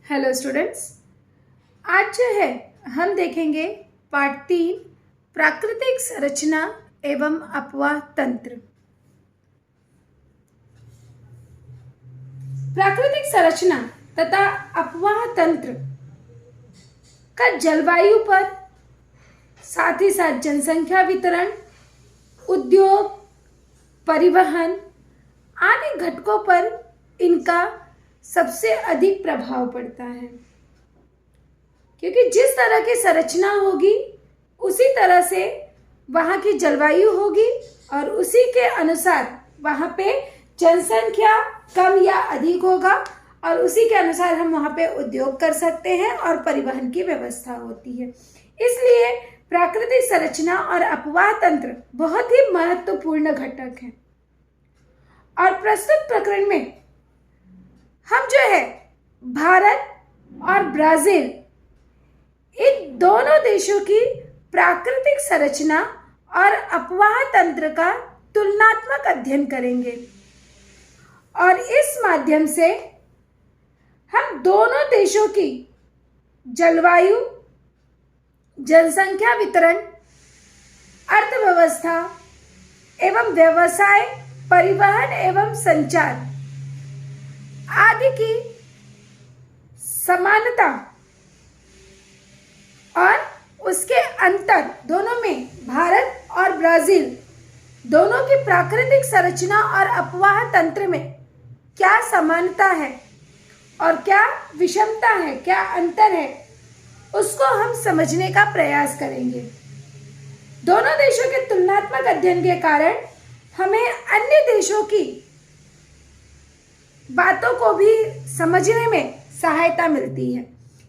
Hello students. आज जो है हम देखेंगे पार्ट 3 प्राकृतिक संरचना एवं अपवाह तंत्र। प्राकृतिक संरचना तथा अपवाह तंत्र का जलवायु पर, साथ ही साथ जनसंख्या वितरण, उद्योग, परिवहन आदि घटकों पर इनका सबसे अधिक प्रभाव पड़ता है, क्योंकि जिस तरह की संरचना होगी उसी तरह से वहाँ की जलवायु होगी और उसी के अनुसार वहाँ पे जनसंख्या कम या अधिक होगा और उसी के अनुसार हम वहाँ पे उद्योग कर सकते हैं और परिवहन की व्यवस्था होती है। इसलिए प्राकृतिक संरचना और अपवाह तंत्र बहुत ही महत्वपूर्ण घटक हैं। और प्रस्तुत प्रकरण में हम जो है भारत और ब्राजील इन दोनों देशों की प्राकृतिक संरचना और अपवाह तंत्र का तुलनात्मक अध्ययन करेंगे और इस माध्यम से हम दोनों देशों की जलवायु, जनसंख्या वितरण, अर्थव्यवस्था एवं व्यवसाय, परिवहन एवं संचार आदि की समानता और उसके अंतर, दोनों में भारत और ब्राजील दोनों की प्राकृतिक संरचना और अपवाह तंत्र में क्या समानता है और क्या विषमता है, क्या अंतर है, उसको हम समझने का प्रयास करेंगे। दोनों देशों के तुलनात्मक अध्ययन के कारण हमें अन्य देशों की बातों को भी समझने में सहायता मिलती है।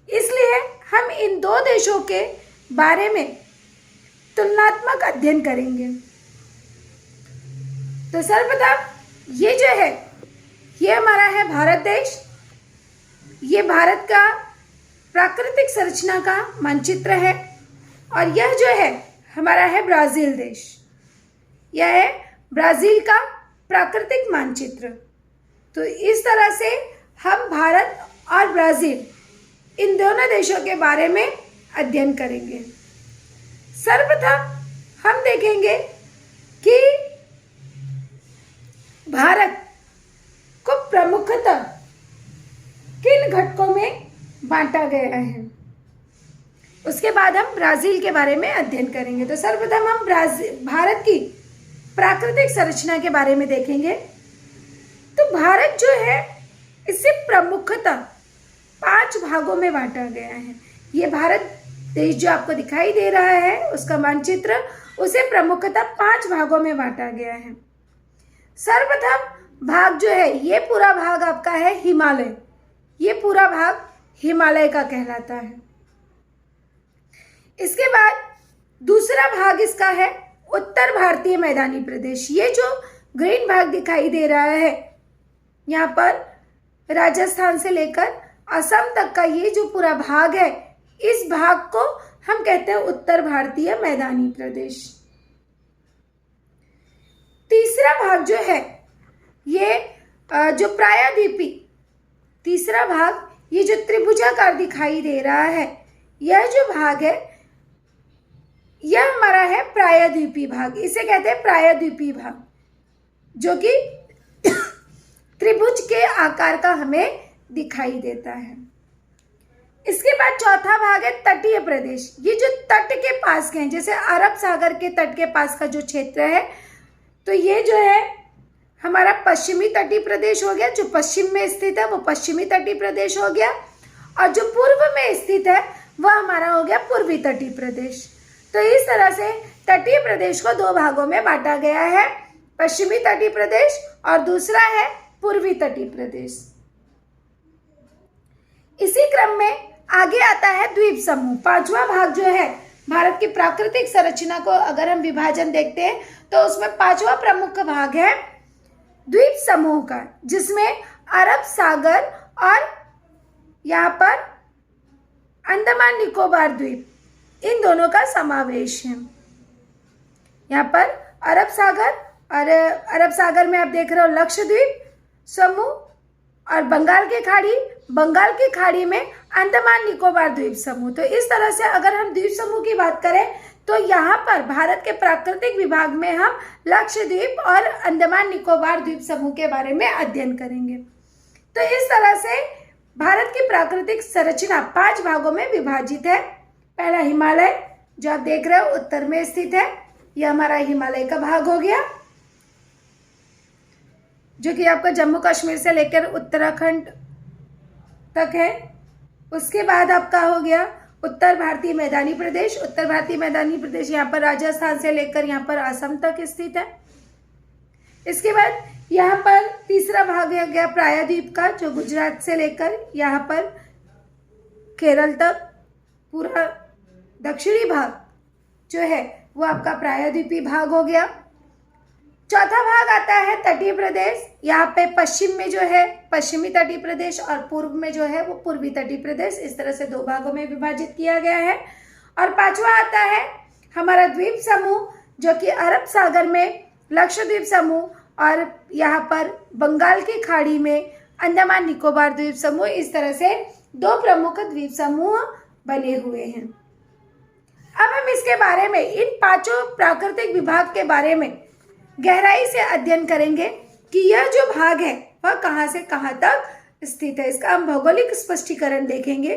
इसलिए हम इन दो देशों के बारे में तुलनात्मक अध्ययन करेंगे। तो सर्वप्रथम ये जो है, ये हमारा है भारत देश। ये भारत का प्राकृतिक संरचना का मानचित्र है और यह जो है हमारा है ब्राजील देश। यह है ब्राजील का प्राकृतिक मानचित्र। तो इस तरह से हम भारत और ब्राजील इन दोनों देशों के बारे में अध्ययन करेंगे। सर्वप्रथम हम देखेंगे कि भारत को प्रमुखतः किन घटकों में बांटा गया है। उसके बाद हम ब्राजील के बारे में अध्ययन करेंगे। तो सर्वप्रथम हम भारत की प्राकृतिक संरचना के बारे में देखेंगे। तो भारत जो है इसे प्रमुखतः 5 भागों में बांटा गया है। ये भारत देश जो आपको दिखाई दे रहा है उसका मानचित्र, उसे प्रमुखतः 5 भागों में बांटा गया है। सर्वप्रथम भाग जो है, ये पूरा भाग आपका है हिमालय। ये पूरा भाग हिमालय का कहलाता है। इसके बाद दूसरा भाग इसका है उत्तर भारतीय मैदानी प्रदेश। ये जो ग्रीन भाग दिखाई दे रहा है, यहाँ पर राजस्थान से लेकर असम तक का ये जो पूरा भाग है, इस भाग को हम कहते हैं उत्तर भारतीय मैदानी प्रदेश। तीसरा भाग जो है, ये जो प्रायद्वीपी तीसरा भाग, ये जो त्रिभुजाकार दिखाई दे रहा है, यह जो भाग है यह हमारा है प्रायद्वीपी भाग। इसे कहते हैं प्रायद्वीपी भाग, जो कि त्रिभुज के आकार का हमें दिखाई देता है। इसके बाद चौथा भाग है तटीय प्रदेश। ये जो तट के पास के हैं, जैसे अरब सागर के तट के पास का जो क्षेत्र है, तो ये जो है हमारा पश्चिमी तटीय प्रदेश हो गया। जो पश्चिम में स्थित है वो पश्चिमी तटीय प्रदेश हो गया, और जो पूर्व में स्थित है वह हमारा हो गया पूर्वी तटीय प्रदेश। तो इस तरह से तटीय प्रदेश को 2 भागों में बांटा गया है, पश्चिमी तटीय प्रदेश और दूसरा है पूर्वी तटीय प्रदेश। इसी क्रम में आगे आता है द्वीप समूह। 5वां भाग जो है भारत की प्राकृतिक संरचना को अगर हम विभाजन देखते हैं तो उसमें 5वां प्रमुख भाग है द्वीप समूह का, जिसमें अरब सागर और यहाँ पर अंडमान निकोबार द्वीप, इन दोनों का समावेश है। यहाँ पर अरब सागर, और अरब सागर में आप देख रहे हो लक्षद्वीप समूह, और बंगाल की खाड़ी, बंगाल की खाड़ी में अंडमान निकोबार द्वीप समूह। तो इस तरह से अगर हम द्वीप समूह की बात करें तो यहाँ पर भारत के प्राकृतिक विभाग में हम लक्षद्वीप और अंडमान निकोबार द्वीप समूह के बारे में अध्ययन करेंगे। तो इस तरह से भारत की प्राकृतिक संरचना 5 भागों में विभाजित है। पहला हिमालय, जो आप देख रहे हो उत्तर में स्थित है, यह हमारा हिमालय का भाग हो गया, जो कि आपका जम्मू कश्मीर से लेकर उत्तराखंड तक है। उसके बाद आपका हो गया उत्तर भारतीय मैदानी प्रदेश। उत्तर भारतीय मैदानी प्रदेश यहाँ पर राजस्थान से लेकर यहाँ पर असम तक स्थित है। इसके बाद यहाँ पर तीसरा भाग हो गया प्रायद्वीप का, जो गुजरात से लेकर यहाँ पर केरल तक पूरा दक्षिणी भाग जो है वो आपका प्रायद्वीपीय भाग हो गया। चौथा भाग आता है तटीय प्रदेश। यहाँ पे पश्चिम में जो है पश्चिमी तटीय प्रदेश और पूर्व में जो है वो पूर्वी तटीय प्रदेश। इस तरह से 2 भागों में विभाजित किया गया है। और पांचवा आता है हमारा द्वीप समूह, जो कि अरब सागर में लक्षद्वीप समूह और यहाँ पर बंगाल की खाड़ी में अंडमान निकोबार द्वीप समूह। इस तरह से 2 प्रमुख द्वीप समूह बने हुए हैं। अब हम इसके बारे में, इन 5 प्राकृतिक विभाग के बारे में गहराई से अध्ययन करेंगे कि यह जो भाग है वह कहां से कहां तक स्थित है। इसका हम भौगोलिक स्पष्टीकरण देखेंगे।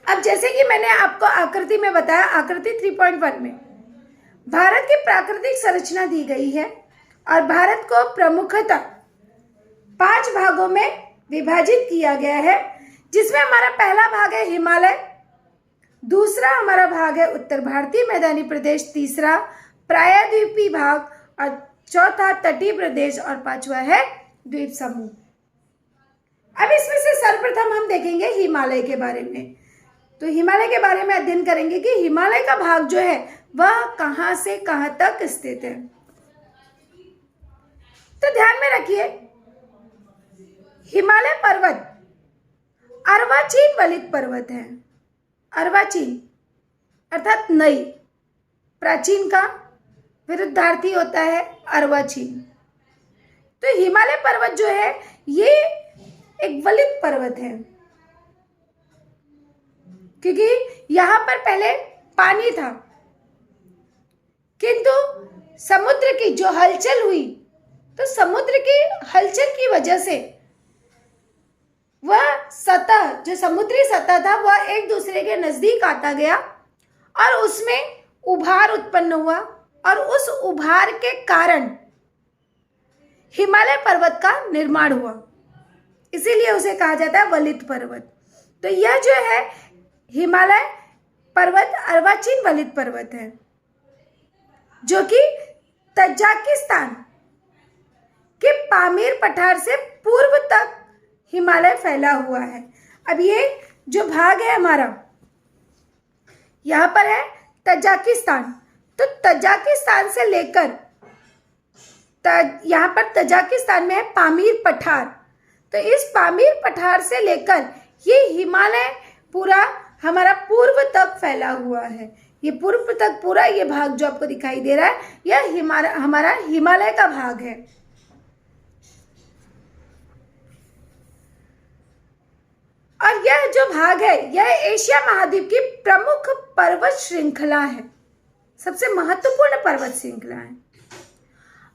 अब जैसे कि मैंने आपको आकृति में बताया, आकृति 3.1 में भारत की प्राकृतिक संरचना दी गई है और भारत को प्रमुखतः 5 भागों में विभाजित किया गया है, जिसमें हमारा पहला भाग है हिमालय, दूसरा हमारा भाग है उत्तर भारतीय मैदानी प्रदेश, तीसरा प्रायद्वीपीय भाग और चौथा तटीय प्रदेश और पांचवा है द्वीप समूह। अब इसमें से सर्वप्रथम हम देखेंगे हिमालय के बारे में। तो हिमालय के बारे में अध्ययन करेंगे कि हिमालय का भाग जो है वह कहां से कहां तक स्थित है। तो ध्यान में रखिए, हिमालय पर्वत अर्वाचीन वलित पर्वत है। अर्वाचीन अर्थात नई, प्राचीन का विरुद्धार्थी होता है अर्वाचीन। तो हिमालय पर्वत जो है ये एक वलित पर्वत है, क्योंकि यहां पर पहले पानी था, किंतु समुद्र की जो हलचल हुई, तो समुद्र की हलचल की वजह से वह सतह, जो समुद्री सतह था, वह एक दूसरे के नजदीक आता गया और उसमें उभार उत्पन्न हुआ और उस उभार के कारण हिमालय पर्वत का निर्माण हुआ। इसीलिए उसे कहा जाता है वलित पर्वत। तो यह जो है हिमालय पर्वत अर्वाचीन वलित पर्वत है, जो कि तजाकिस्तान के पामीर पठार से पूर्व तक हिमालय फैला हुआ है। अब ये जो भाग है हमारा, यहाँ पर है तजाकिस्तान। तो तजाकिस्तान से लेकर यहाँ पर तजाकिस्तान में है पामीर पठार। तो इस पामीर पठार से लेकर ये हिमालय पूरा हमारा पूर्व तक फैला हुआ है। ये पूर्व तक पूरा ये भाग जो आपको दिखाई दे रहा है, यह हमारा हिमालय का भाग है। और यह जो भाग है यह एशिया महाद्वीप की प्रमुख पर्वत श्रृंखला है, सबसे महत्वपूर्ण पर्वत श्रृंखला है।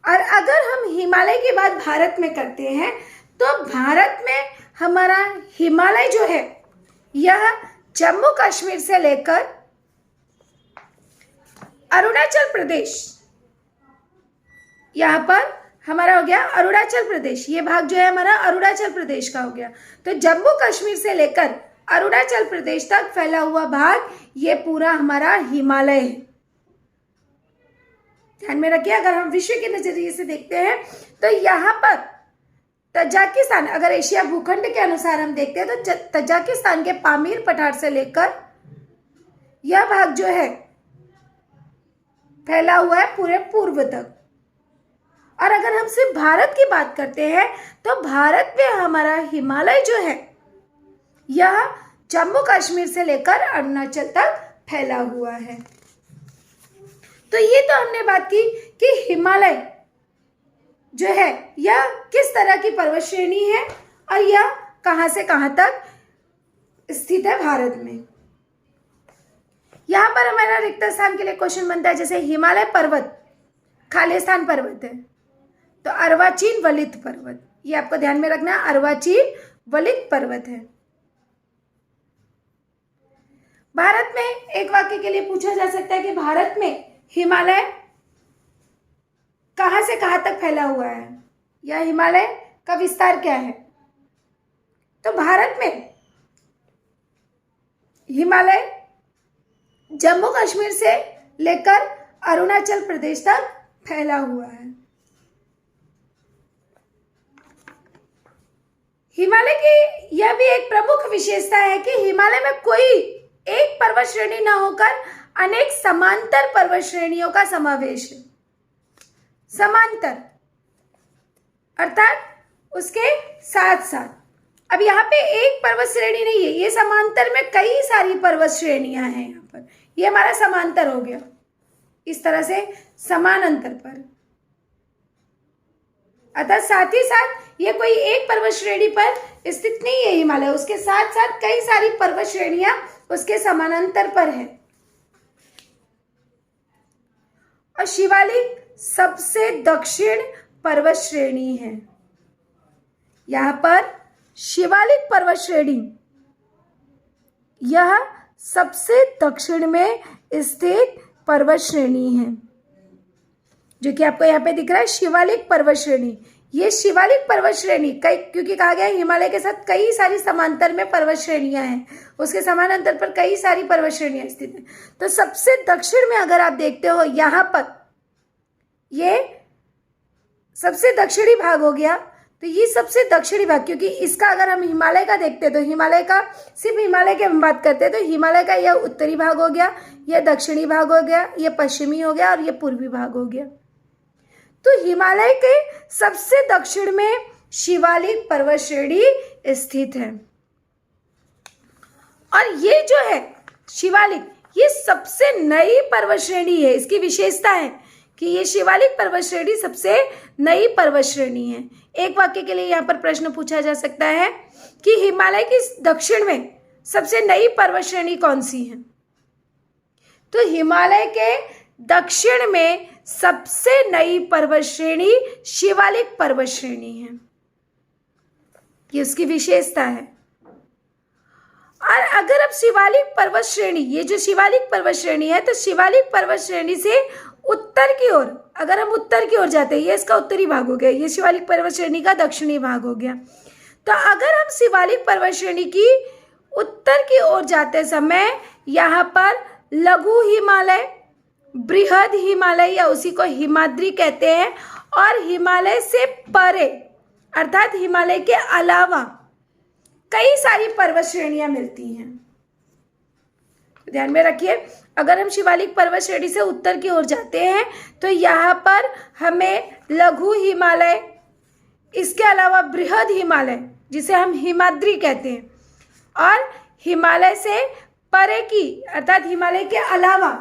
और अगर हम हिमालय की बात भारत में करते हैं तो भारत में हमारा हिमालय जो है यह जम्मू कश्मीर से लेकर अरुणाचल प्रदेश, यहाँ पर हमारा हो गया अरुणाचल प्रदेश, ये भाग जो है हमारा अरुणाचल प्रदेश का हो गया। तो जम्मू कश्मीर से लेकर अरुणाचल प्रदेश तक फैला हुआ भाग ये पूरा हमारा हिमालय है। ध्यान में रखिए, अगर हम विश्व के नजरिए से देखते हैं तो यहाँ पर तजाकिस्तान, अगर एशिया भूखंड के अनुसार हम देखते हैं तो तजाकिस्तान के पामीर पठार से लेकर यह भाग जो है फैला हुआ है पूरे पूर्व तक। और अगर हम सिर्फ भारत की बात करते हैं तो भारत में हमारा हिमालय जो है यह जम्मू कश्मीर से लेकर अरुणाचल तक फैला हुआ है। तो ये तो हमने बात की कि हिमालय जो है यह किस तरह की पर्वत श्रेणी है और यह कहाँ से कहाँ तक स्थित है भारत में। यहाँ पर हमारा रिक्त स्थान के लिए क्वेश्चन बनता है, जैसे हिमालय पर्वत खाली स्थान पर्वत है तो अर्वाचीन वलित पर्वत, ये आपको ध्यान में रखना है, अर्वाचीन वलित पर्वत है। भारत में एक वाक्य के लिए पूछा जा सकता है कि भारत में हिमालय कहां से कहां तक फैला हुआ है या हिमालय का विस्तार क्या है। तो भारत में हिमालय जम्मू कश्मीर से लेकर अरुणाचल प्रदेश तक फैला हुआ है। हिमालय की यह भी एक प्रमुख विशेषता है कि हिमालय में कोई एक पर्वत श्रेणी न होकर अनेक समांतर पर्वत श्रेणियों का समावेश है। समांतर अर्थात उसके साथ साथ, अब यहाँ पे एक पर्वत श्रेणी नहीं है, ये समांतर में कई सारी पर्वत श्रेणियां हैं। यहाँ पर ये हमारा समांतर हो गया, इस तरह से समानांतर पर, अर्थात साथ ही साथ ये कोई एक पर्वत श्रेणी पर स्थित नहीं है हिमालय, उसके साथ साथ कई सारी पर्वत श्रेणियां उसके समानांतर पर है। और शिवालिक सबसे दक्षिण पर्वत श्रेणी है। यहां पर शिवालिक पर्वत श्रेणी यह सबसे दक्षिण में स्थित पर्वत श्रेणी है, जो कि आपको यहाँ पे दिख रहा है शिवालिक पर्वत श्रेणी। ये शिवालिक पर्वत श्रेणी कई, क्योंकि कहा गया है हिमालय के साथ कई सारी समांतर में पर्वत श्रेणियां हैं, उसके समानांतर पर कई सारी पर्वत श्रेणियां स्थित हैं। तो सबसे दक्षिण में अगर आप देखते हो यहाँ पर ये सबसे दक्षिणी भाग हो गया, तो ये सबसे दक्षिणी भाग, क्योंकि इसका अगर हम हिमालय का देखते तो हिमालय का सिर्फ हिमालय की हम बात करते हैं तो हिमालय का यह उत्तरी भाग हो गया, यह दक्षिणी भाग हो गया, यह पश्चिमी हो गया और यह पूर्वी भाग हो गया। तो हिमालय के सबसे दक्षिण में शिवालिक पर्वत श्रेणी स्थित है। और ये जो है शिवालिक, ये सबसे नई पर्वत श्रेणी है। इसकी विशेषता है कि ये शिवालिक पर्वत श्रेणी सबसे नई पर्वत श्रेणी है। एक वाक्य के लिए यहाँ पर प्रश्न पूछा जा सकता है कि हिमालय के दक्षिण में सबसे नई पर्वत श्रेणी कौन सी है। तो हिमालय के दक्षिण में सबसे नई पर्वत श्रेणी शिवालिक पर्वत श्रेणी है, ये उसकी विशेषता है। और अगर अब शिवालिक पर्वत श्रेणी, ये जो शिवालिक पर्वत श्रेणी है, तो शिवालिक पर्वत श्रेणी से उत्तर की ओर, अगर हम उत्तर की ओर जाते हैं, ये इसका उत्तरी भाग हो गया, ये शिवालिक पर्वत श्रेणी का दक्षिणी भाग हो गया। तो अगर हम शिवालिक पर्वत श्रेणी की उत्तर की ओर जाते समय यहाँ पर लघु हिमालय, बृहद हिमालय या उसी को हिमाद्री कहते हैं, और हिमालय से परे अर्थात हिमालय के अलावा कई सारी पर्वत श्रेणियां मिलती हैं। ध्यान में रखिए, अगर हम शिवालिक पर्वत श्रेणी से उत्तर की ओर जाते हैं तो यहाँ पर हमें लघु हिमालय, इसके अलावा बृहद हिमालय जिसे हम हिमाद्री कहते हैं, और हिमालय से परे की अर्थात हिमालय के अलावा,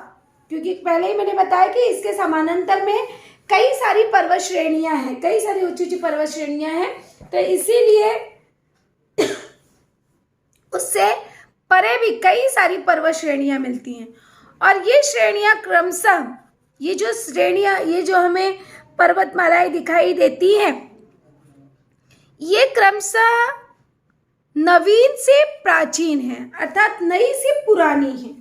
क्योंकि पहले ही मैंने बताया कि इसके समानांतर में कई सारी पर्वत श्रेणियां हैं, कई सारी ऊंची ऊंची पर्वत श्रेणियां हैं, तो इसीलिए उससे परे भी कई सारी पर्वत श्रेणियां मिलती हैं। और ये श्रेणियां क्रमशः, ये जो श्रेणियां, ये जो हमें पर्वतमालाएं दिखाई देती हैं, ये क्रमशः नवीन से प्राचीन है, अर्थात नई से पुरानी है।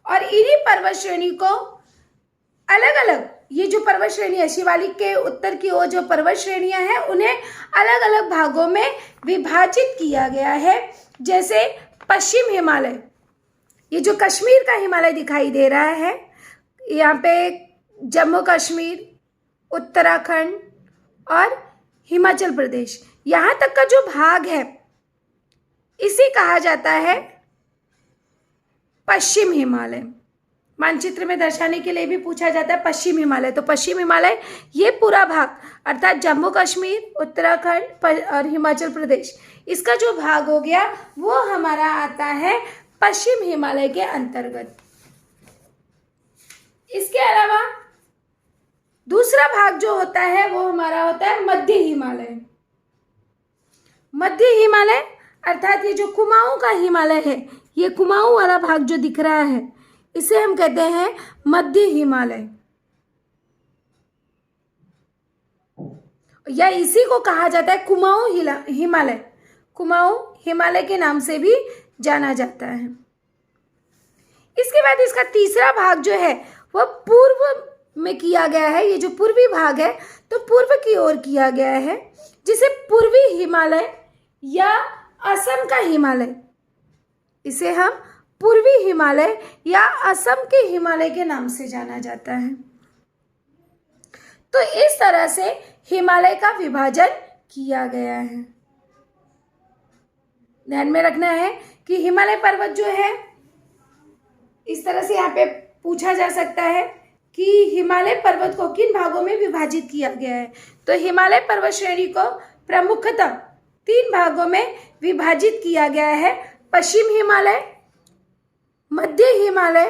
और इन्हीं पर्वत श्रेणी को अलग अलग, ये जो पर्वत श्रेणी है शिवालिक के उत्तर की ओर जो पर्वत श्रेणियां हैं, उन्हें अलग अलग भागों में विभाजित किया गया है। जैसे पश्चिम हिमालय, ये जो कश्मीर का हिमालय दिखाई दे रहा है, यहाँ पे जम्मू कश्मीर, उत्तराखंड और हिमाचल प्रदेश, यहाँ तक का जो भाग है इसे कहा जाता है पश्चिम हिमालय। मानचित्र में दर्शाने के लिए भी पूछा जाता है पश्चिम हिमालय। तो पश्चिम हिमालय ये पूरा भाग अर्थात जम्मू कश्मीर, उत्तराखंड और हिमाचल प्रदेश, इसका जो भाग हो गया वो हमारा आता है पश्चिम हिमालय के अंतर्गत। इसके अलावा दूसरा भाग जो होता है वो हमारा होता है मध्य हिमालय। मध्य हिमालय अर्थात ये जो कुमाऊं का हिमालय है, ये कुमाऊं वाला भाग जो दिख रहा है इसे हम कहते हैं मध्य हिमालय, या इसी को कहा जाता है कुमाऊं हिमालय। कुमाऊं हिमालय के नाम से भी जाना जाता है। इसके बाद इसका तीसरा भाग जो है वह पूर्व में किया गया है। ये जो पूर्वी भाग है तो पूर्व की ओर किया गया है, जिसे पूर्वी हिमालय या असम का हिमालय, इसे हम पूर्वी हिमालय या असम के हिमालय के नाम से जाना जाता है। तो इस तरह से हिमालय का विभाजन किया गया है। ध्यान में रखना है कि हिमालय पर्वत जो है, इस तरह से यहाँ पे पूछा जा सकता है कि हिमालय पर्वत को किन भागों में विभाजित किया गया है। तो हिमालय पर्वत श्रेणी को प्रमुखतः 3 भागों में विभाजित किया गया है: पश्चिम हिमालय, मध्य हिमालय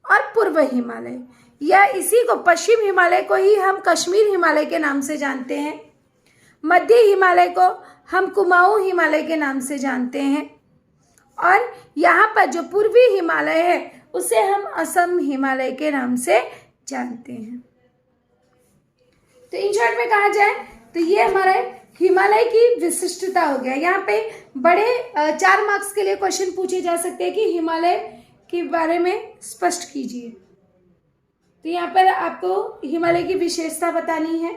और पूर्व हिमालय। या इसी को पश्चिम हिमालय को ही हम कश्मीर हिमालय के नाम से जानते हैं, मध्य हिमालय को हम कुमाऊं हिमालय के नाम से जानते हैं, और यहाँ पर जो पूर्वी हिमालय है उसे हम असम हिमालय के नाम से जानते हैं। तो इन शॉर्ट में कहा जाए तो ये हमारे हिमालय की विशिष्टता हो गया। यहाँ पे बड़े 4 मार्क्स के लिए क्वेश्चन पूछे जा सकते हैं कि हिमालय के बारे में स्पष्ट कीजिए। तो यहाँ पर आपको हिमालय की विशेषता बतानी है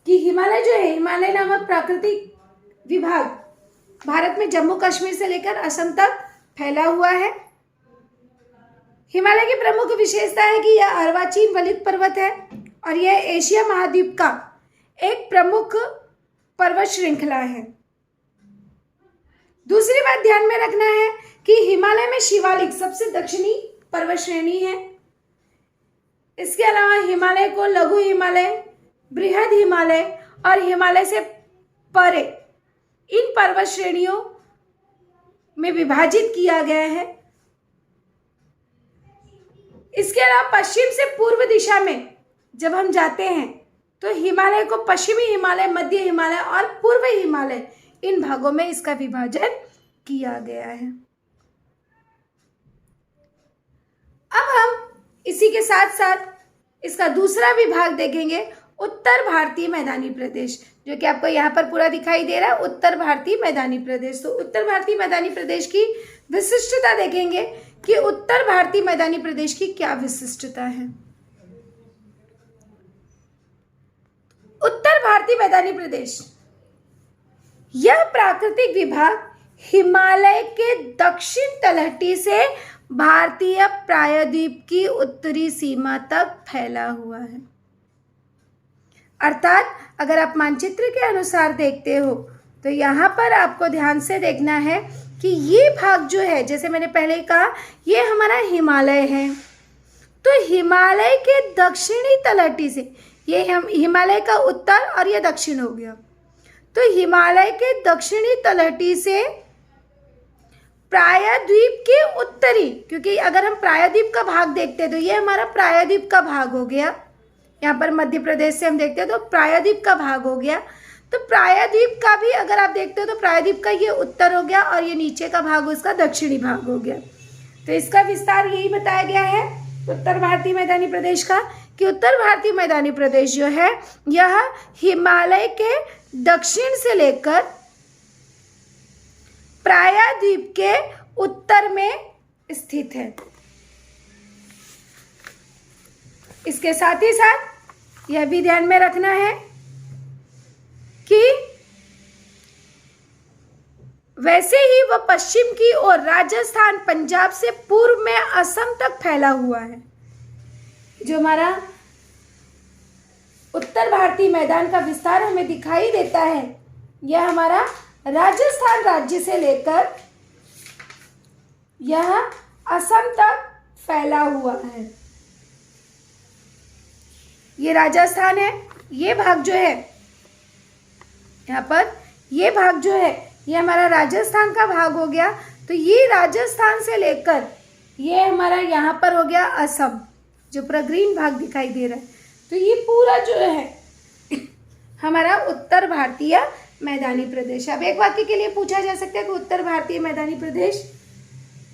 कि हिमालय जो है, हिमालय नामक प्राकृतिक विभाग भारत में जम्मू कश्मीर से लेकर असम तक फैला हुआ है। हिमालय की प्रमुख विशेषता है कि यह अर्वाचीन वलित पर्वत है और यह एशिया महाद्वीप का एक प्रमुख पर्वत श्रृंखला है। दूसरी बात ध्यान में रखना है कि हिमालय में शिवालिक सबसे दक्षिणी पर्वत श्रेणी है। इसके अलावा हिमालय को लघु हिमालय, बृहद हिमालय और हिमालय से परे इन पर्वत श्रेणियों में विभाजित किया गया है। इसके अलावा पश्चिम से पूर्व दिशा में जब हम जाते हैं तो हिमालय को पश्चिमी हिमालय, मध्य हिमालय और पूर्व हिमालय, इन भागों में इसका विभाजन किया गया है। अब हम इसी के साथ साथ इसका दूसरा विभाग देखेंगे, उत्तर भारतीय मैदानी प्रदेश, जो कि आपको यहाँ पर पूरा दिखाई दे रहा है, उत्तर भारतीय मैदानी प्रदेश। तो उत्तर भारतीय मैदानी प्रदेश की विशिष्टता देखेंगे कि उत्तर भारतीय मैदानी प्रदेश की क्या विशिष्टता है। उत्तर भारतीय मैदानी प्रदेश, यह प्राकृतिक विभाग हिमालय के दक्षिण तलहटी से भारतीय प्रायद्वीप की उत्तरी सीमा तक फैला हुआ है। अर्थात अगर आप मानचित्र के अनुसार देखते हो तो यहाँ पर आपको ध्यान से देखना है कि ये भाग जो है, जैसे मैंने पहले कहा, ये हमारा हिमालय है। तो हिमालय के दक्षिणी तलहटी से, ये हम हिमालय का उत्तर और ये दक्षिण हो गया, तो हिमालय के दक्षिणी तलहटी से प्रायद्वीप के उत्तरी, क्योंकि अगर हम प्रायद्वीप का भाग देखते हैं तो ये हमारा प्रायद्वीप का भाग हो गया। यहाँ पर मध्य प्रदेश से हम देखते हैं तो प्रायद्वीप का भाग हो गया। तो प्रायद्वीप का भी अगर आप देखते हो तो प्रायद्वीप का ये उत्तर हो गया और ये नीचे का भाग उसका दक्षिणी भाग हो गया। तो इसका विस्तार यही बताया गया है उत्तर भारतीय मैदानी प्रदेश का, कि उत्तर भारतीय मैदानी प्रदेश जो है यह हिमालय के दक्षिण से लेकर प्रायद्वीप के उत्तर में स्थित है। इसके साथ ही साथ यह भी ध्यान में रखना है कि वैसे ही वह पश्चिम की ओर राजस्थान, पंजाब से पूर्व में असम तक फैला हुआ है। जो हमारा उत्तर भारतीय मैदान का विस्तार हमें दिखाई देता है, यह हमारा राजस्थान राज्य से लेकर यह असम तक फैला हुआ है। ये राजस्थान है, ये भाग जो है यहाँ पर, ये भाग जो है ये हमारा राजस्थान का भाग हो गया। तो ये राजस्थान से लेकर ये हमारा यहाँ पर हो गया असम, जो पूरा ग्रीन भाग दिखाई दे रहा है। तो ये पूरा जो है हमारा उत्तर भारतीय मैदानी प्रदेश। अब एक वाक्य के लिए पूछा जा सकता है कि उत्तर भारतीय मैदानी प्रदेश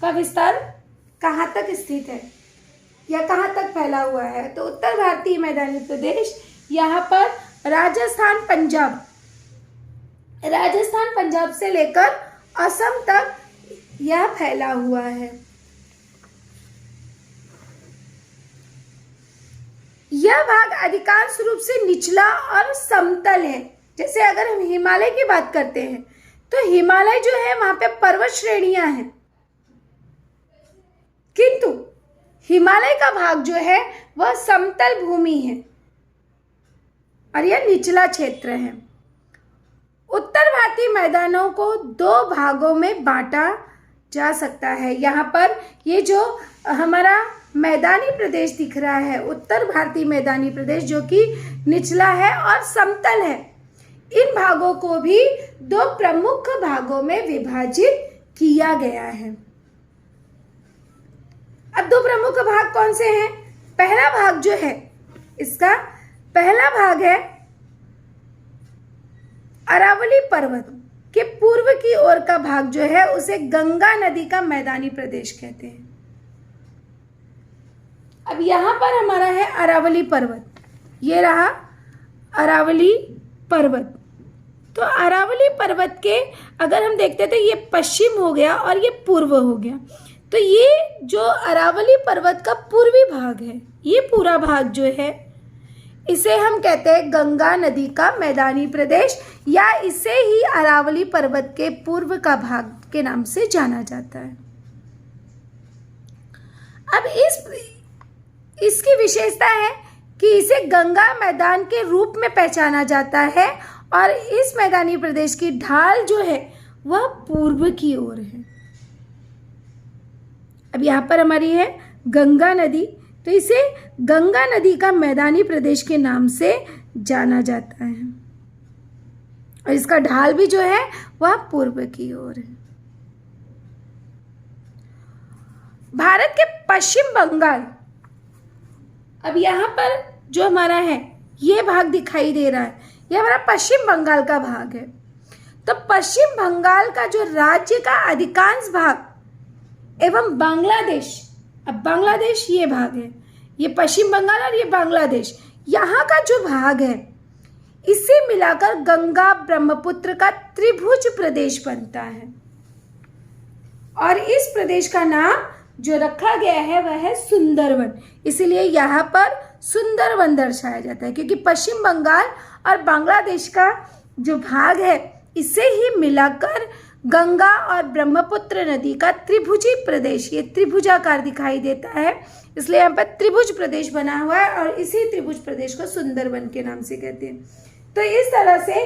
का विस्तार कहाँ तक स्थित है या कहाँ तक फैला हुआ है। तो उत्तर भारतीय मैदानी प्रदेश यहाँ पर राजस्थान पंजाब से लेकर असम तक यह फैला हुआ है। यह भाग अधिकांश रूप से निचला और समतल है। जैसे अगर हम हिमालय की बात करते हैं तो हिमालय जो है वहां पे पर्वत श्रेणियां हैं, किंतु हिमालय का भाग जो है वह समतल भूमि है और यह निचला क्षेत्र है। उत्तर भारतीय मैदानों को दो भागों में बांटा जा सकता है। यहाँ पर ये जो हमारा मैदानी प्रदेश दिख रहा है, उत्तर भारतीय मैदानी प्रदेश, जो कि निचला है और समतल है, इन भागों को भी दो प्रमुख भागों में विभाजित किया गया है। अब दो प्रमुख भाग कौन से हैं? पहला भाग जो है, इसका पहला भाग है अरावली पर्वत के पूर्व की ओर का भाग जो है उसे गंगा नदी का मैदानी प्रदेश कहते हैं। अब यहां पर हमारा है अरावली पर्वत, ये रहा अरावली पर्वत। तो अरावली पर्वत के अगर हम देखते तो ये पश्चिम हो गया और ये पूर्व हो गया। तो ये जो अरावली पर्वत का पूर्वी भाग है, ये पूरा भाग जो है इसे हम कहते हैं गंगा नदी का मैदानी प्रदेश, या इसे ही अरावली पर्वत के पूर्व का भाग के नाम से जाना जाता है। अब इसकी विशेषता है कि इसे गंगा मैदान के रूप में पहचाना जाता है और इस मैदानी प्रदेश की ढाल जो है वह पूर्व की ओर है। अब यहाँ पर हमारी है गंगा नदी, तो इसे गंगा नदी का मैदानी प्रदेश के नाम से जाना जाता है और इसका ढाल भी जो है वह पूर्व की ओर है। भारत के पश्चिम बंगाल, अब यहाँ पर जो हमारा है ये भाग दिखाई दे रहा है, ये हमारा पश्चिम बंगाल का भाग है। तो पश्चिम बंगाल का जो राज्य का अधिकांश भाग एवं बांग्लादेश, अब बांग्लादेश ये भाग है, ये पश्चिम बंगाल और ये बांग्लादेश, यहाँ का जो भाग है इसे मिलाकर गंगा ब्रह्मपुत्र का त्रिभुज प्रदेश बनता है और इस प्रदेश का नाम जो रखा गया है वह है सुंदरवन। इसीलिए यहाँ पर सुंदरवन दर्शाया जाता है, क्योंकि पश्चिम बंगाल और बांग्लादेश का जो भाग है इसे ही मिलाकर गंगा और ब्रह्मपुत्र नदी का त्रिभुजी प्रदेश, ये त्रिभुजाकार दिखाई देता है, इसलिए यहाँ पर त्रिभुज प्रदेश बना हुआ है और इसी त्रिभुज प्रदेश को सुंदरवन के नाम से कहते हैं। तो इस तरह से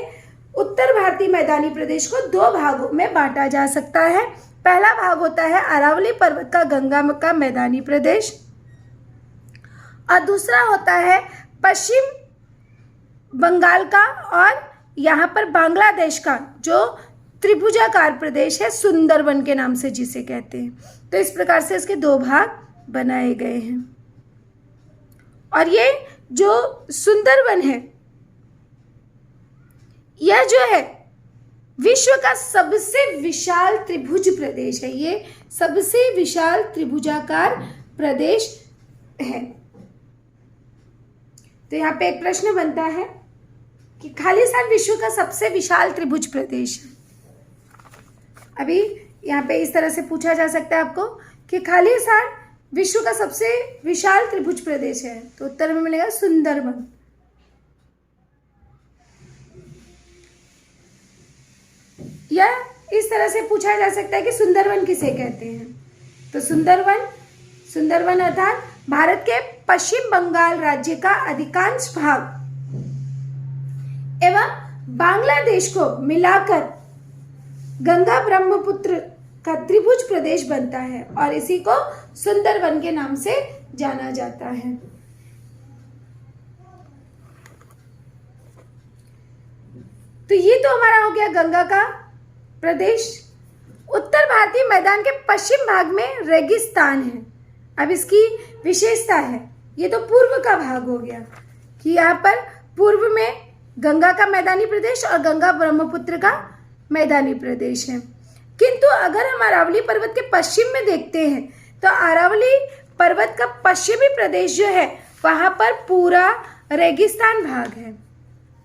उत्तर भारतीय मैदानी प्रदेश को दो भागों में बांटा जा सकता है। पहला भाग होता है अरावली पर्वत का गंगा का मैदानी प्रदेश और दूसरा होता है पश्चिम बंगाल का और यहाँ पर बांग्लादेश का जो त्रिभुजाकार प्रदेश है सुंदरवन के नाम से जिसे कहते हैं। तो इस प्रकार से इसके दो भाग बनाए गए हैं और ये जो सुंदरवन है यह जो है विश्व का सबसे विशाल त्रिभुज प्रदेश है, ये सबसे विशाल त्रिभुजाकार प्रदेश है। तो यहाँ पे एक प्रश्न बनता है कि खालिस्तान विश्व का सबसे विशाल त्रिभुज प्रदेश है। अभी यहाँ पे इस तरह से पूछा जा सकता है आपको कि खालिस्तान विश्व का सबसे विशाल त्रिभुज प्रदेश है, तो उत्तर में मिलेगा सुंदरवन। या इस तरह से पूछा जा सकता है कि सुंदरवन किसे कहते हैं, तो सुंदरवन अर्थात भारत के पश्चिम बंगाल राज्य का अधिकांश भाग एवं बांग्लादेश को मिलाकर गंगा ब्रह्मपुत्र का त्रिभुज प्रदेश बनता है और इसी को सुंदरवन के नाम से जाना जाता है। तो ये तो हमारा हो गया गंगा का प्रदेश। उत्तर भारतीय मैदान के पश्चिम भाग में रेगिस्तान है। अब इसकी विशेषता है, ये तो पूर्व का भाग हो गया कि यहाँ पर पूर्व में गंगा का मैदानी प्रदेश और गंगा ब्रह्मपुत्र का मैदानी प्रदेश है। किंतु अगर हम अरावली पर्वत के पश्चिम में देखते हैं तो अरावली पर्वत का पश्चिमी प्रदेश जो है वहाँ पर पूरा रेगिस्तान भाग है,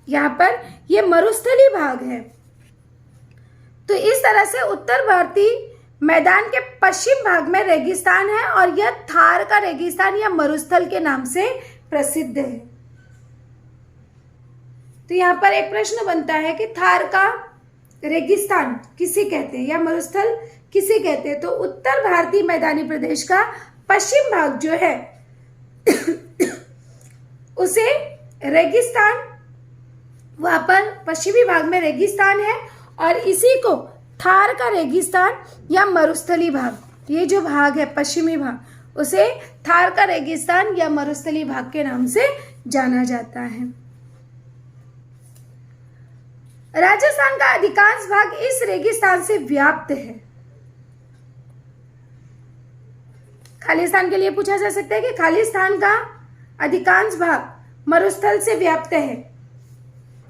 यहाँ पर ये मरुस्थली भाग है। तो इस तरह से उत्तर भारतीय मैदान के पश्चिम भाग में रेगिस्तान है और यह थार का रेगिस्तान या मरुस्थल के नाम से प्रसिद्ध है। तो यहाँ पर एक प्रश्न बनता है कि थार का रेगिस्तान किसे कहते हैं या मरुस्थल किसे कहते हैं? तो उत्तर भारतीय मैदानी प्रदेश का पश्चिम भाग जो है उसे रेगिस्तान, वहां पर पश्चिमी भाग में रेगिस्तान है और इसी को थार का रेगिस्तान या मरुस्थली भाग, ये जो भाग है पश्चिमी भाग, उसे थार का रेगिस्तान या मरुस्थली भाग के नाम से जाना जाता है। राजस्थान का अधिकांश भाग इस रेगिस्तान से व्याप्त है। खालिस्तान के लिए पूछा जा सकता है कि खालिस्तान का अधिकांश भाग मरुस्थल से व्याप्त है,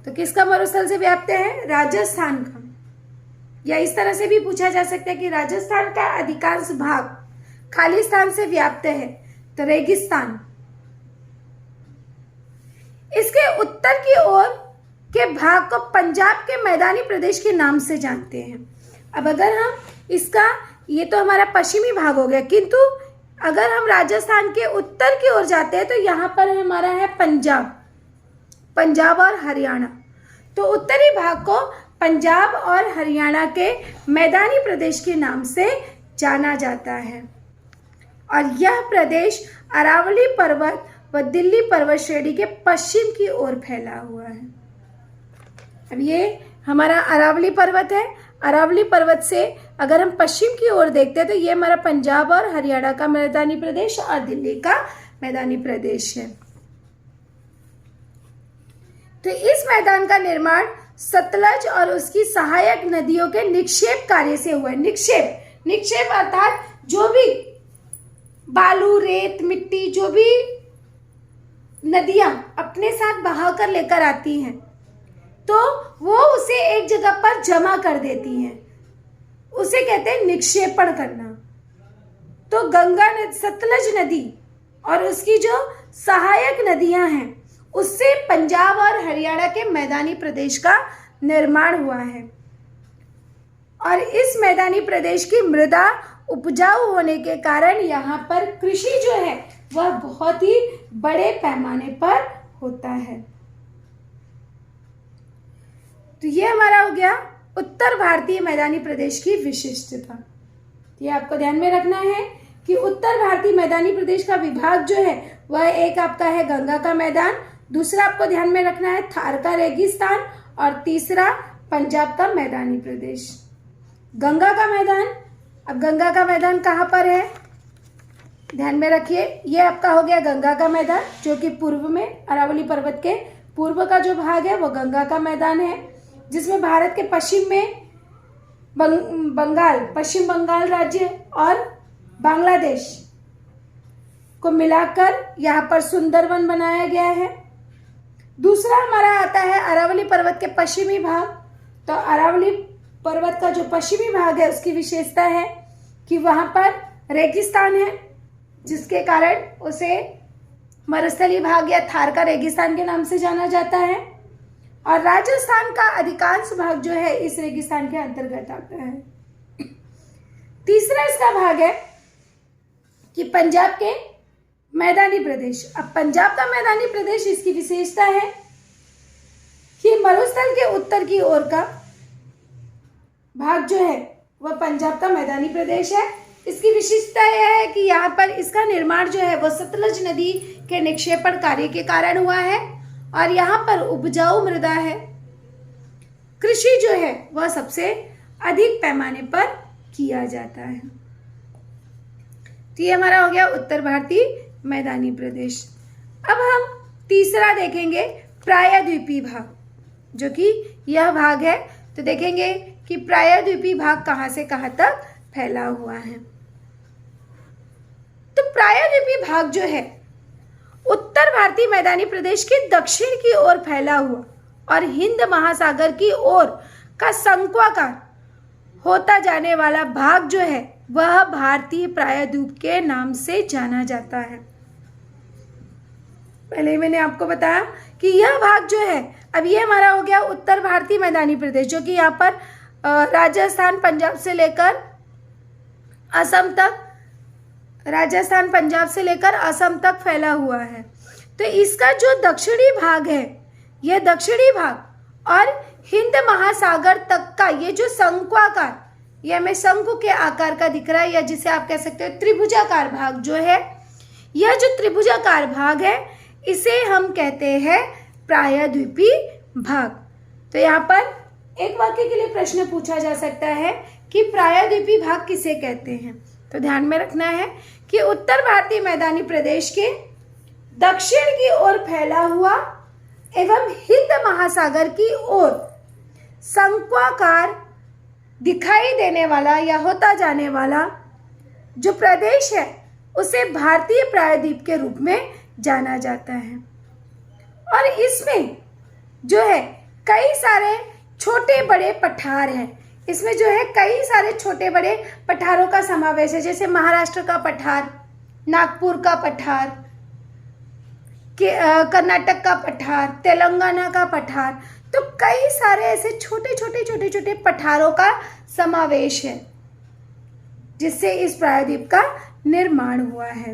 तो किसका मरुस्थल से व्याप्त है? राजस्थान का। या इस तरह से भी पूछा जा सकता है कि राजस्थान का अधिकांश भाग खालिस्तान से व्याप्त है, तो रेगिस्तान। इसके उत्तर की ओर के भाग को पंजाब के मैदानी प्रदेश के नाम से जानते हैं। अब अगर हम इसका, ये तो हमारा पश्चिमी भाग हो गया, किंतु अगर हम राजस्थान के उत्तर की ओर जाते हैं तो यहाँ पर हमारा है पंजाब और हरियाणा। तो उत्तरी भाग को पंजाब और हरियाणा के मैदानी प्रदेश के नाम से जाना जाता है और यह प्रदेश अरावली पर्वत व दिल्ली पर्वत श्रेणी के पश्चिम की ओर फैला हुआ है। अब ये हमारा अरावली पर्वत है। अरावली पर्वत से अगर हम पश्चिम की ओर देखते हैं तो ये हमारा पंजाब और हरियाणा का मैदानी प्रदेश और दिल्ली का मैदानी प्रदेश है। तो इस मैदान का निर्माण सतलज और उसकी सहायक नदियों के निक्षेप कार्य से हुआ है। निक्षेप अर्थात जो भी बालू, रेत, मिट्टी, जो भी नदियां अपने साथ बहा कर लेकर आती हैं तो वो उसे एक जगह पर जमा कर देती हैं, उसे कहते हैं निक्षेपण करना। तो गंगा नदी, सतलज नदी और उसकी जो सहायक नदियां हैं उससे पंजाब और हरियाणा के मैदानी प्रदेश का निर्माण हुआ है और इस मैदानी प्रदेश की मृदा उपजाऊ होने के कारण यहाँ पर कृषि जो है वह बहुत ही बड़े पैमाने पर होता है। तो ये हमारा हो गया उत्तर भारतीय मैदानी प्रदेश की विशिष्टता। ये आपको ध्यान में रखना है कि उत्तर भारतीय मैदानी प्रदेश का विभाग जो है वह एक आपका है गंगा का मैदान, दूसरा आपको ध्यान में रखना है थार का रेगिस्तान और तीसरा पंजाब का मैदानी प्रदेश। गंगा का मैदान, अब गंगा का मैदान कहाँ पर है ध्यान में रखिए, ये आपका हो गया गंगा का मैदान जो कि पूर्व में अरावली पर्वत के पूर्व का जो भाग है वो गंगा का मैदान है, जिसमें भारत के पश्चिम में पश्चिम बंगाल राज्य और बांग्लादेश को मिलाकर यहाँ पर सुंदरवन बनाया गया है। दूसरा हमारा आता है अरावली पर्वत के पश्चिमी भाग। तो अरावली पर्वत का जो पश्चिमी भाग है उसकी विशेषता है कि वहाँ पर रेगिस्तान है, जिसके कारण उसे मरुस्थली भाग या थार का रेगिस्तान के नाम से जाना जाता है और राजस्थान का अधिकांश भाग जो है इस रेगिस्तान के अंतर्गत आता है। तीसरा इसका भाग है कि पंजाब के मैदानी प्रदेश। अब पंजाब का मैदानी प्रदेश, इसकी विशेषता है कि मरुस्थल के उत्तर की ओर का भाग जो है वह पंजाब का मैदानी प्रदेश है। इसकी विशेषता यह है कि यहाँ पर इसका निर्माण जो है वह सतलज नदी के निक्षेपण कार्य के कारण हुआ है और यहाँ पर उपजाऊ मृदा है। कृषि जो है वह सबसे अधिक पैमाने पर किया जाता है। तो ये हमारा हो गया उत्तर भारतीय मैदानी प्रदेश। अब हम तीसरा देखेंगे प्रायद्वीपीय भाग, जो कि यह भाग है। तो देखेंगे कि प्रायद्वीपीय भाग कहाँ से कहाँ तक फैला हुआ है। तो प्रायद्वीपीय भाग जो है उत्तर भारतीय मैदानी प्रदेश के दक्षिण की ओर फैला हुआ और हिंद महासागर की ओर का शंक्वाकार होता जाने वाला भाग जो है वह भारतीय प्रायद्वीप के नाम से जाना जाता है। पहले ही मैंने आपको बताया कि यह भाग जो है, अब ये हमारा हो गया उत्तर भारतीय मैदानी प्रदेश, जो कि यहाँ पर राजस्थान पंजाब से लेकर असम तक, राजस्थान पंजाब से लेकर असम तक फैला हुआ है। तो इसका जो दक्षिणी भाग है, यह दक्षिणी भाग और हिंद महासागर तक का ये जो शंक्वाकार, ये हमें शंकु के आकार का दिख रहा है, या जिसे आप कह सकते हो त्रिभुजाकार भाग जो है, यह जो त्रिभुजाकार भाग है इसे हम कहते हैं प्रायद्वीपी भाग। तो यहाँ पर एक वाक्य के लिए प्रश्न पूछा जा सकता है कि प्रायद्वीपी भाग किसे कहते हैं। तो ध्यान में रखना है कि उत्तर भारतीय मैदानी प्रदेश के दक्षिण की ओर फैला हुआ एवं हिंद महासागर की ओर शंक्वाकार दिखाई देने वाला या होता जाने वाला जो प्रदेश है उसे भारतीय प्रायद्वीप के रूप में जाना जाता है। और इसमें जो है कई सारे छोटे बड़े पठार हैं, इसमें जो है कई सारे छोटे बड़े पठारों का समावेश है, जैसे महाराष्ट्र का पठार, नागपुर का पठार, कर्नाटक का पठार, तेलंगाना का पठार। तो कई सारे ऐसे छोटे छोटे पठारों का समावेश है जिससे इस प्रायद्वीप का निर्माण हुआ है।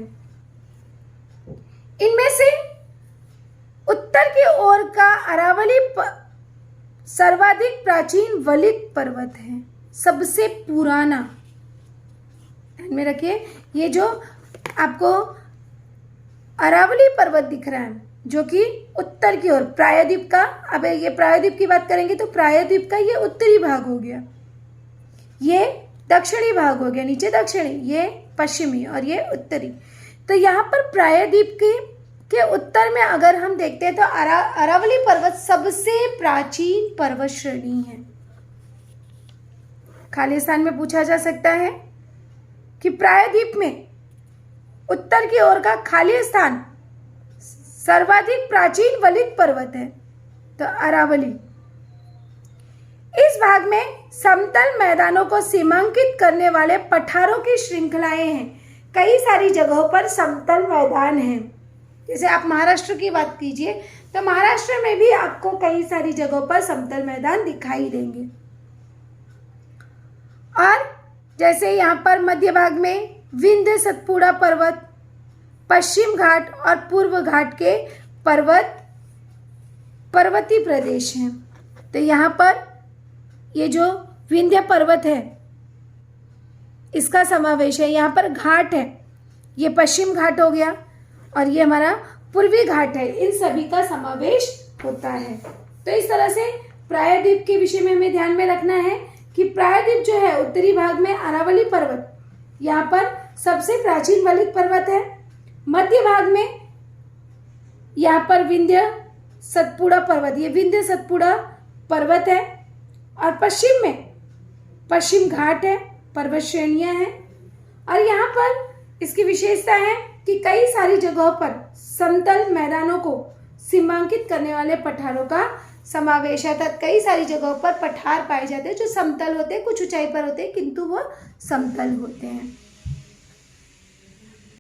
इनमें से उत्तर की ओर का अरावली सर्वाधिक प्राचीन वलित पर्वत है, सबसे पुराना। ध्यान में रखिए, ये जो आपको अरावली पर्वत दिख रहा है जो कि उत्तर की ओर प्रायद्वीप का, अब ये प्रायद्वीप की बात करेंगे तो प्रायद्वीप का ये उत्तरी भाग हो गया, ये दक्षिणी भाग हो गया, नीचे दक्षिणी, ये पश्चिमी और ये उत्तरी। तो यहाँ पर प्रायद्वीप के उत्तर में अगर हम देखते हैं तो अरावली पर्वत सबसे प्राचीन पर्वत श्रेणी है। खालिस्तान में पूछा जा सकता है कि प्रायद्वीप में उत्तर की ओर का खाली स्थान सर्वाधिक प्राचीन वलित पर्वत है, तो अरावली। इस भाग में समतल मैदानों को सीमांकित करने वाले पठारों की श्रृंखलाएं हैं। कई सारी जगहों पर समतल मैदान हैं। जैसे आप महाराष्ट्र की बात कीजिए तो महाराष्ट्र में भी आपको कई सारी जगहों पर समतल मैदान दिखाई देंगे। और जैसे यहाँ पर मध्य भाग में विंध्य सतपुड़ा पर्वत, पश्चिम घाट और पूर्व घाट के पर्वतीय प्रदेश हैं। तो यहाँ पर ये जो विंध्य पर्वत है इसका समावेश है। यहाँ पर घाट है, ये पश्चिम घाट हो गया और ये हमारा पूर्वी घाट है, इन सभी का समावेश होता है। तो इस तरह से प्रायद्वीप के विषय में हमें ध्यान में रखना है कि प्रायद्वीप जो है उत्तरी भाग में अरावली पर्वत यहाँ पर सबसे प्राचीन वलित पर्वत है, मध्य भाग में यहाँ पर विंध्य सतपुड़ा पर्वत, ये विंध्य सतपुड़ा पर्वत है, और पश्चिम में पश्चिम घाट है, पर्वत श्रेणियां हैं। और यहाँ पर इसकी विशेषता है कि कई सारी जगहों पर समतल मैदानों को सीमांकित करने वाले पठारों का समावेश है। अर्थात कई सारी जगहों पर पठार पाए जाते हैं जो समतल होते हैं, कुछ ऊंचाई पर होते हैं किंतु वो समतल होते हैं।